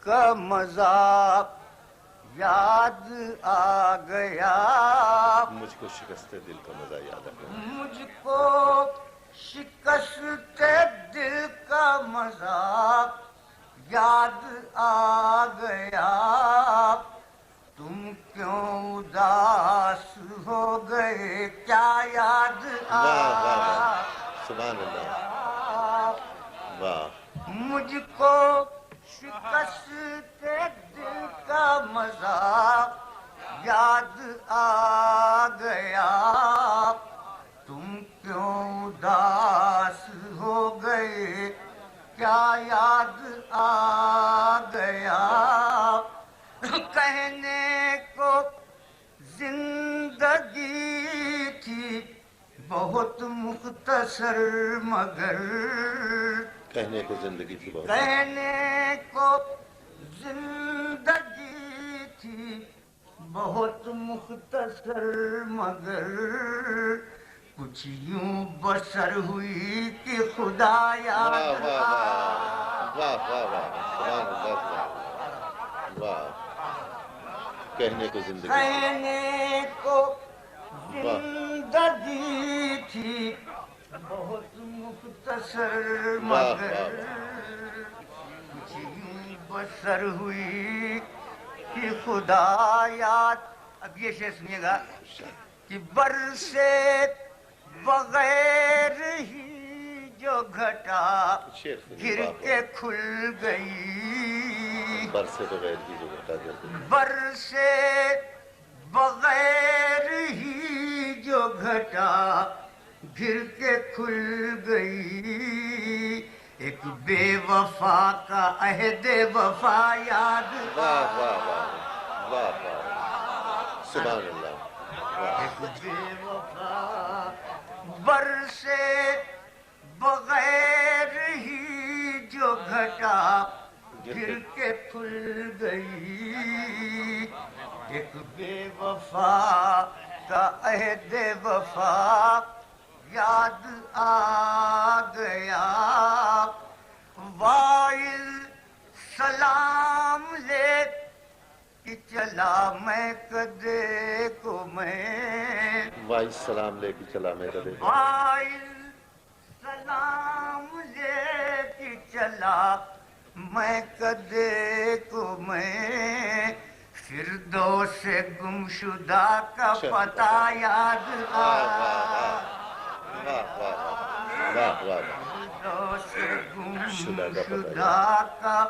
کا مذاق یاد آ گیا، مجھ کو شکست دل کا مزہ یاد آ گیا، مجھ کو شکست دل کا مذاق یاد آ گیا، تم کیوں اداس ہو گئے کیا یاد آ واہ واہ واہ، سبحان اللہ، واہ، مجھ کو شکست دل کا مذاق یاد آ گیا، تم کیوں اداس ہو گئے کیا یاد آ گیا، کہنے کو زندگی تھی بہت مختصر مگر، کہنے کو زندگی تھی بہت، کہنے کو زندگی تھی بہت مختصر مگر، کچھ یوں بسر ہوئی کہ خدا یاد واہ واہ واہ، واہ واہ واہ، سبحان اللہ، واہ، کہنے کو زندگی تھی، کہنے کو واہ، زندگی تھی بہت مختصر واہ مگر، واہ، کچھ یوں بسر ہوئی کہ خدا یاد۔ اب یہ شعر سنیے گا کہ برسے بغیر ہی جو گھٹا شعر سنیے، گر واہ کے کھل گئی، برسے بغیر ہی جو گھٹا گر گئی، برسے بغیر ہی جو گھٹا گر کے کھل گئی، ایک بے وفا کا عہد وفا یاد واہ واہ واہ، واہ واہ، سبحان اللہ، واہ، ایک بے وفا برسے بغیر ہی جو گھٹا گر کے کھل گئی، ایک بے وفا کا عہد وفا یاد آ گیا، وائل سلام لے کہ چلا میں کدے کو میں، وائس سلام لے کے چلا میں کدے کو، وائل سلام لے کے چلا میں کدے کو میں، فردوس گمشدہ کا پتہ یاد واہ واہ آ، واہ، واہ واہ واہ، واہ واہ، فردوس شدہ کا پتہ گمشدہ کا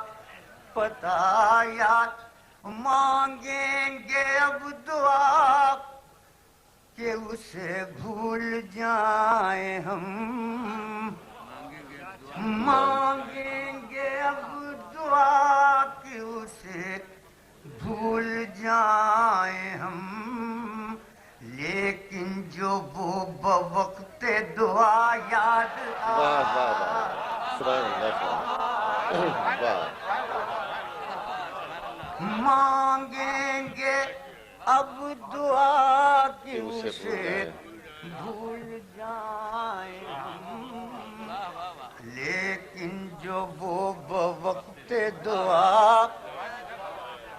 پتہ یاد، مانگیں گے اب دعا کہ اسے بھول جائیں ہم، مانگیں گے اب دعا کہ اسے بھول جائیں ہم، لیکن جو وہ بوقت دعا یاد واہ واہ واہ، سبحان اللہ، واہ، مانگیں گے اب دعا کہ کہ اسے اسے بھول جائیں ہم، لیکن جو وہ بوقت دعا،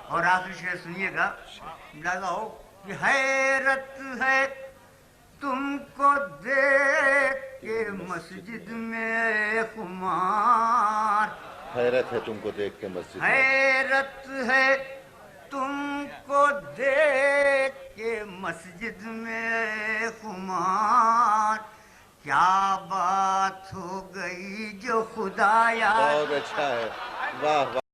اور آخری شعر سنیے گا، لگا ہو کہ حیرت ہے تم کو دیکھ کے مسجد میں خمار، حیرت ہے تم کو دیکھ کے مسجد میں، حیرت ہے تم کو دیکھ کے مسجد میں خمار، کیا بات ہو گئی جو خدا یاد بہت اچھا ہے، واہ واہ۔